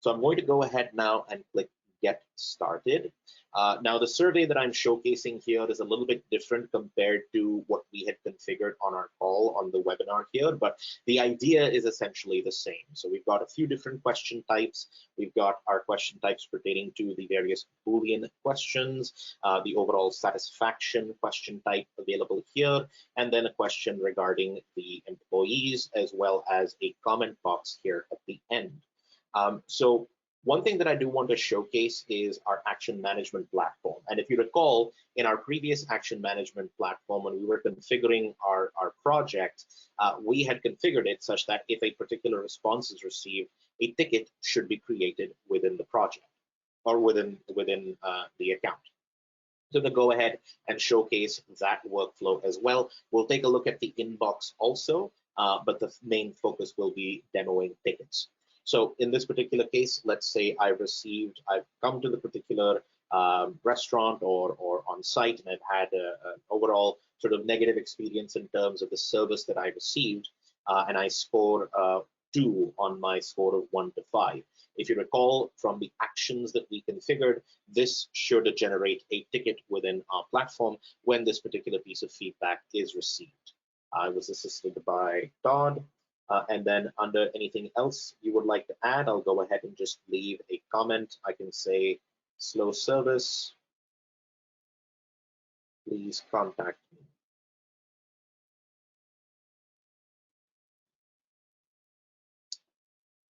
So I'm going to go ahead now and click Get Started. Now, the survey that I'm showcasing here is a little bit different compared to what we had configured on our call on the webinar here, but the idea is essentially the same. So we've got a few different question types. We've got our question types pertaining to the various Boolean questions, the overall satisfaction question type available here, and then a question regarding the employees, as well as a comment box here at the end. So one thing that I do want to showcase is our action management platform. And if you recall, in our previous action management platform, when we were configuring our project, we had configured it such that if a particular response is received, a ticket should be created within the project or within the account. So to go ahead and showcase that workflow as well, we'll take a look at the inbox also, but the main focus will be demoing tickets. So in this particular case, let's say I've come to the particular restaurant or on site, and I've had an overall sort of negative experience in terms of the service that I received, and I score 2 on my score of 1 to 5. If you recall from the actions that we configured, this should generate a ticket within our platform when this particular piece of feedback is received. I was assisted by Todd. And then under anything else you would like to add, I'll go ahead and just leave a comment. I can say slow service, please contact me.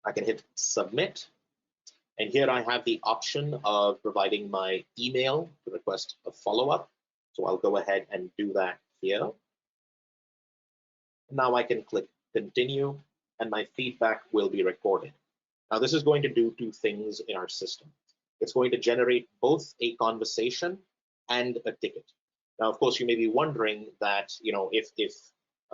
I can hit submit. And here I have the option of providing my email to request a follow-up. So I'll go ahead and do that here. Now I can click continue, and my feedback will be recorded. Now this is going to do 2 things in our system. It's going to generate both a conversation and a ticket. Now, of course, you may be wondering that, if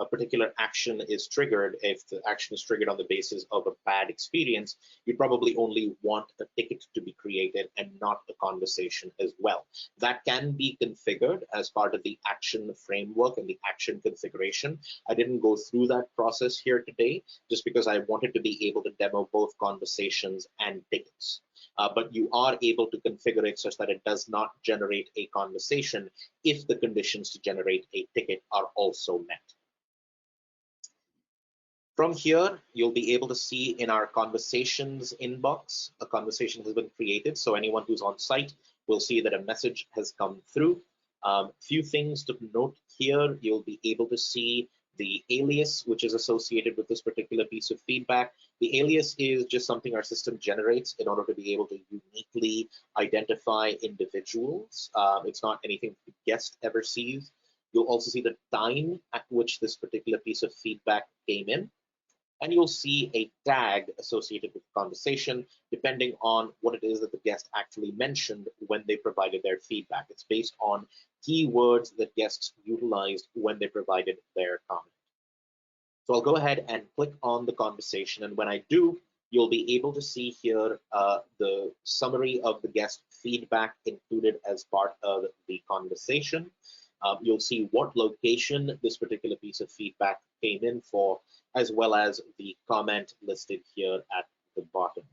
a particular action is triggered, if the action is triggered on the basis of a bad experience, you probably only want a ticket to be created and not a conversation as well. That can be configured as part of the action framework and the action configuration. I didn't go through that process here today just because I wanted to be able to demo both conversations and tickets. But you are able to configure it such that it does not generate a conversation if the conditions to generate a ticket are also met. From here, you'll be able to see in our conversations inbox, a conversation has been created. So anyone who's on site will see that a message has come through. Few things to note here, you'll be able to see the alias, which is associated with this particular piece of feedback. The alias is just something our system generates in order to be able to uniquely identify individuals. It's not anything the guest ever sees. You'll also see the time at which this particular piece of feedback came in. And you'll see a tag associated with the conversation, depending on what it is that the guest actually mentioned when they provided their feedback. It's based on keywords that guests utilized when they provided their comment. So I'll go ahead and click on the conversation, and when I do, you'll be able to see here the summary of the guest feedback included as part of the conversation. You'll see what location this particular piece of feedback came in for, as well as the comment listed here at the bottom.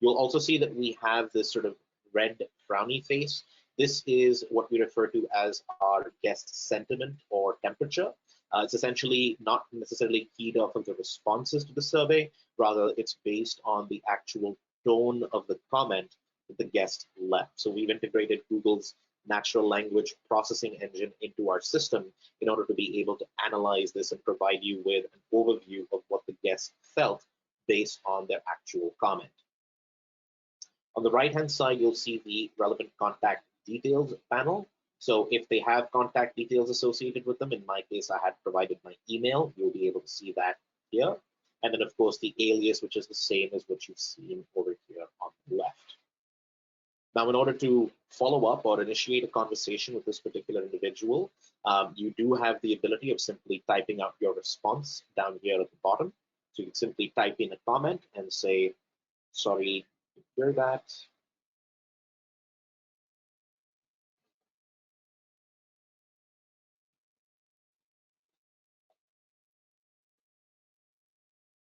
You'll also see that we have this sort of red frowny face. This is what we refer to as our guest sentiment or temperature. It's essentially not necessarily keyed off of the responses to the survey, rather it's based on the actual tone of the comment that the guest left. So we've integrated Google's natural language processing engine into our system in order to be able to analyze this and provide you with an overview of what the guest felt based on their actual comment. On the right-hand side, you'll see the relevant contact details panel. So if they have contact details associated with them, in my case, I had provided my email, you'll be able to see that here. And then of course the alias, which is the same as what you've seen over here on the left. Now, in order to follow up or initiate a conversation with this particular individual, you do have the ability of simply typing out your response down here at the bottom. So you can simply type in a comment and say, sorry to hear that.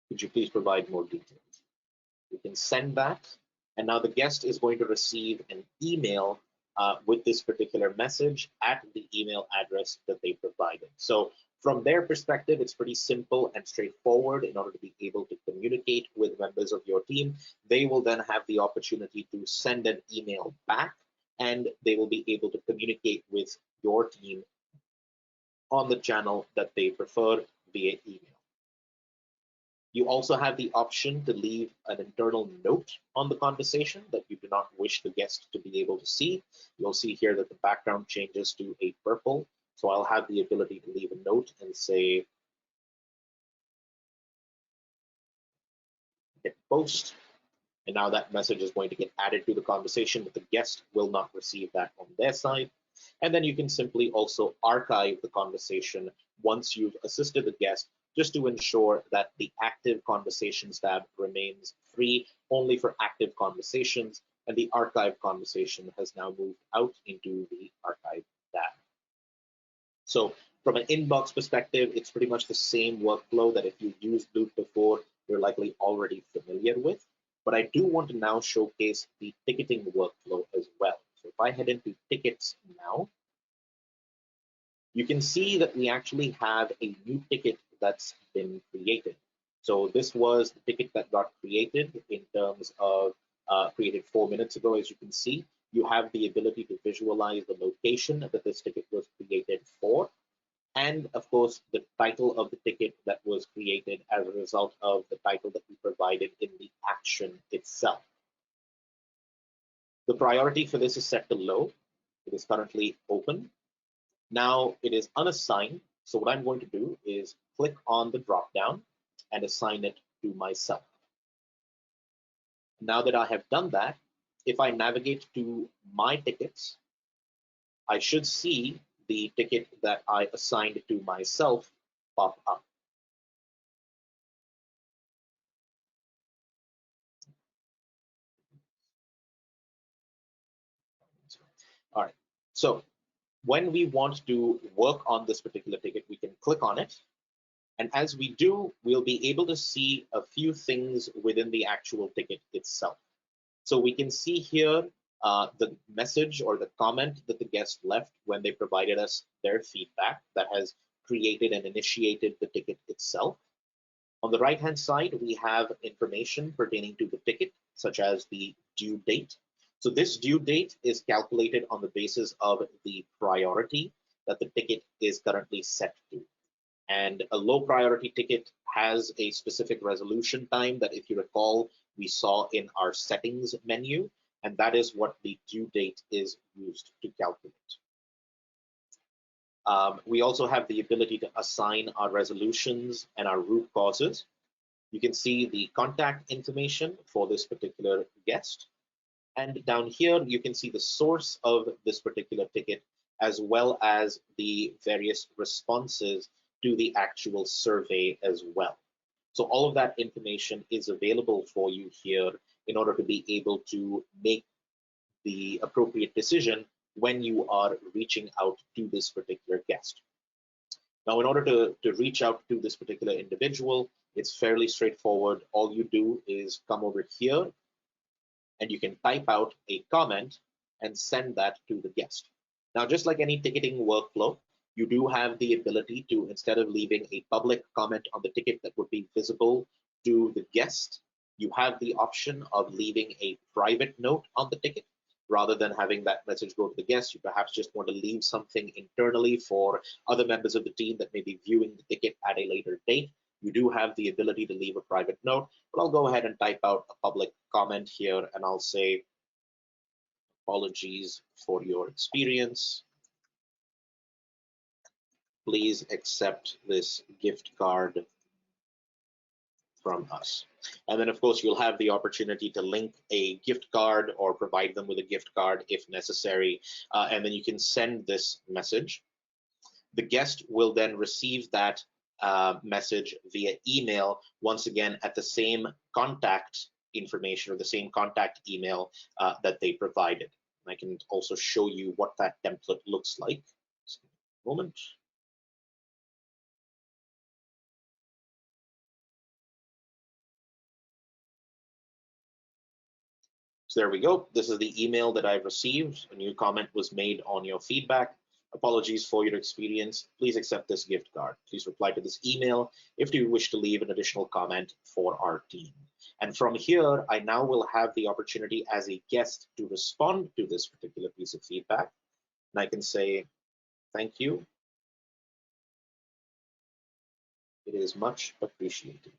Could you please provide more details? You can send that, And now the guest is going to receive an email with this particular message at the email address that they provided. So from their perspective, it's pretty simple and straightforward. In order to be able to communicate with members of your team, they will then have the opportunity to send an email back, and they will be able to communicate with your team on the channel that they prefer via email. You also have the option to leave an internal note on the conversation that you do not wish the guest to be able to see. You'll see here that the background changes to a purple. So I'll have the ability to leave a note and say, hit post. And now that message is going to get added to the conversation, but the guest will not receive that on their side. And then you can simply also archive the conversation once you've assisted the guest, just to ensure that the active conversations tab remains free only for active conversations, and the archive conversation has now moved out into the archive tab. So from an inbox perspective, it's pretty much the same workflow that if you've used Loop before, you're likely already familiar with. But I do want to now showcase the ticketing workflow as well. So if I head into tickets now, you can see that we actually have a new ticket that's been created. So this was the ticket that got created in terms of created 4 minutes ago. As you can see, you have the ability to visualize the location that this ticket was created for, and of course the title of the ticket that was created as a result of the title that we provided in the action itself. The priority for this is set to low. It is currently open. Now it is unassigned, so what I'm going to do is click on the drop down and assign it to myself. Now that I have done that, if I navigate to my tickets, I should see the ticket that I assigned to myself pop up. All right, so when we want to work on this particular ticket, we can click on it. And as we do, we'll be able to see a few things within the actual ticket itself. So we can see here the message or the comment that the guest left when they provided us their feedback that has created and initiated the ticket itself. On the right-hand side, we have information pertaining to the ticket, such as the due date. So this due date is calculated on the basis of the priority that the ticket is currently set to. And a low priority ticket has a specific resolution time that, if you recall, we saw in our settings menu, and that is what the due date is used to calculate. We also have the ability to assign our resolutions and our root causes. You can see the contact information for this particular guest. And down here, you can see the source of this particular ticket, as well as the various responses to the actual survey as well. So all of that information is available for you here in order to be able to make the appropriate decision when you are reaching out to this particular guest. Now, in order to reach out to this particular individual, it's fairly straightforward. All you do is come over here and you can type out a comment and send that to the guest. Now, just like any ticketing workflow, you do have the ability to, instead of leaving a public comment on the ticket that would be visible to the guest, you have the option of leaving a private note on the ticket. Rather than having that message go to the guest, you perhaps just want to leave something internally for other members of the team that may be viewing the ticket at a later date. You do have the ability to leave a private note, but I'll go ahead and type out a public comment here, and I'll say, apologies for your experience. Please accept this gift card from us. And then, of course, you'll have the opportunity to link a gift card or provide them with a gift card if necessary. And then you can send this message. The guest will then receive that message via email, once again, at the same contact information or the same contact email that they provided. And I can also show you what that template looks like. Just a moment. So there we go. This is the email that I've received. A new comment was made on your feedback. Apologies for your experience. Please accept this gift card. Please reply to this email if you wish to leave an additional comment for our team. And from here, I now will have the opportunity as a guest to respond to this particular piece of feedback. And I can say, thank you. It is much appreciated.